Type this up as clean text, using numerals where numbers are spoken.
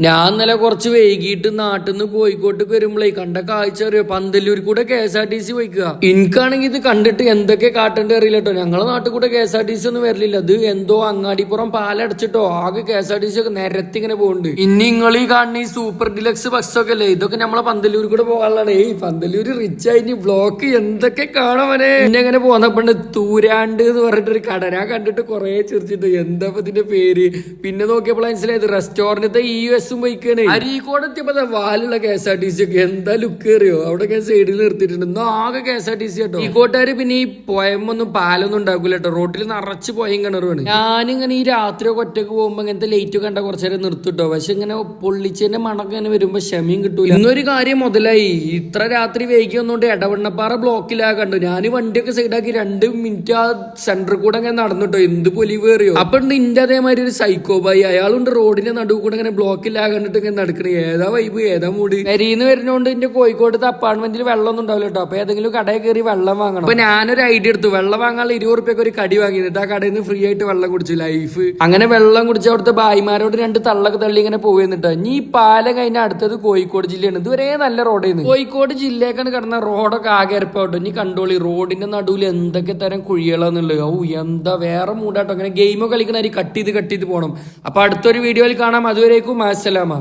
ഞാൻ ഇന്നലെ കുറച്ച് വൈകിട്ട് നാട്ടിൽ നിന്ന് കോഴിക്കോട്ട് വരുമ്പോഴേ കണ്ട കാഴ്ച അറിയോ, പന്തല്ലൂർ കൂടെ KSRTC പോയിക്കുക. എനിക്കാണെങ്കിൽ ഇത് കണ്ടിട്ട് എന്തൊക്കെ കാട്ടേണ്ട അറിയില്ല കേട്ടോ. ഞങ്ങളെ നാട്ടിൽ കൂടെ KSRTC ഒന്നും വരലില്ല. അത് എന്തോ അങ്ങാടിപ്പുറം പാലടച്ചിട്ടോ ആകെ KSRTC ഒക്കെ നിരത്തി ഇങ്ങനെ പോകുന്നുണ്ട്. ഇനി നിങ്ങൾ ഈ കാണുന്ന ഈ സൂപ്പർ ഡിലക്സ് ബസ്സൊക്കെ അല്ലേ, ഇതൊക്കെ നമ്മളെ പന്തല്ലൂർ കൂടെ പോകാനുള്ളതാണ്. ഈ പന്തല്ലൂർ റിച്ച് ആയി ബ്ലോക്ക് എന്തൊക്കെ കാണാനെ. പിന്നെ എങ്ങനെ പോന്നപ്പോണ്ട് തൂരാണ്ട് എന്ന് പറഞ്ഞിട്ടൊരു കട ഞാൻ കണ്ടിട്ട് കുറെ ചിരിച്ചിട്ട് എന്താ ഇതിന്റെ പേര്. പിന്നെ നോക്കിയപ്പോൾ മനസ്സിലായത് റെസ്റ്റോറന്റ് അരീക്കോട് എത്തിയപ്പോ വാലുള്ള KSRTC ഒക്കെ എന്താ ലുക്ക് അറിയോ. അവിടെ ഞാൻ സൈഡിൽ നിർത്തിയിട്ടുണ്ട്. ഇന്ന് ആകെ KSRTC കേട്ടോ. ഈ കോട്ടുകാര് പിന്നെ ഈ പോയമ്മൊന്നും പാലൊന്നും ഉണ്ടാക്കൂല കേട്ടോ. റോട്ടിൽ നിറച്ച് പോയും കിണറുമാണ്. ഞാനിങ്ങനെ ഈ രാത്രിയൊക്കെ ഒറ്റക്ക് പോകുമ്പോ ഇങ്ങനത്തെ ലൈറ്റ് കണ്ട കുറച്ചേരം നിർത്തിട്ടോ. പക്ഷെ ഇങ്ങനെ പൊള്ളിച്ചതിന്റെ മണക്ക് ഇങ്ങനെ വരുമ്പോ ക്ഷമയും കിട്ടൂല. ഇന്നൊരു കാര്യം മുതലായി. ഇത്ര രാത്രി വൈകി ഒന്നുകൊണ്ട് എടവണ്ണപ്പാറ ബ്ലോക്കിലാ കണ്ടു. ഞാൻ വണ്ടിയൊക്കെ സൈഡാക്കി 2 മിനിറ്റ് ആ സെന്ററിൽ കൂടെ അങ്ങനെ നടന്നിട്ടോ. എന്ത് പൊലിവ് അറിയോ. അപ്പൊ ഉണ്ട് ഇന്റെ അതേമാതിരി ഒരു സൈക്കോ ബായി. അയാളുണ്ട് റോഡിന്റെ നടുവ് കൂടെ ഇങ്ങനെ ബ്ലോക്കിൽ കണ്ടിട്ട് ഇങ്ങനെ നടക്കണേ. ഏതാ വൈബ് ഏതാ മൂടി. കരിന്ന് വരുന്നോണ്ട് എന്റെ കോഴിക്കോട്ടത്തെ അപ്പാർട്ട്മെന്റിൽ വെള്ളമൊന്നും ഉണ്ടാവില്ല കേട്ടോ. അപ്പൊ ഏതെങ്കിലും കടയിൽ കയറി വെള്ളം വാങ്ങണം. അപ്പൊ ഞാനൊരു ഐഡിയ എടുത്തു. വെള്ളം വാങ്ങാൻ 20 റുപ്യക്ക് ഒരു കടി വാങ്ങിയിട്ട് ആ കടയിൽ നിന്ന് ഫ്രീ ആയിട്ട് വെള്ളം കുടിച്ചു. ലൈഫ് അങ്ങനെ വെള്ളം കുടിച്ച അവിടുത്തെ ഭായിമാരോട് 2 തള്ളൊക്കെ തള്ളി ഇങ്ങനെ പോയിന്നിട്ടോ. ഇനി ഈ പാലം കഴിഞ്ഞ അടുത്തത് കോഴിക്കോട് ജില്ലയാണ്. ഇതുവരെ നല്ല റോഡായിരുന്നു. കോഴിക്കോട് ജില്ലക്കാണ് കിടന്ന റോഡൊക്കെ ആകെ അരപ്പാട്ടോ. ഇനി കണ്ടോളി റോഡിന്റെ നടുവിൽ എന്തൊക്കെ തരം കുഴികളാന്നുള്ളത്. എന്താ വേറെ മൂടാട്ടോ. അങ്ങനെ ഗെയിമോ കളിക്കണ കട്ട് ചെയ്ത് പോകണം. അപ്പൊ അടുത്തൊരു വീഡിയോയിൽ കാണാം. അതുവരേക്കും അസ്സലാമ.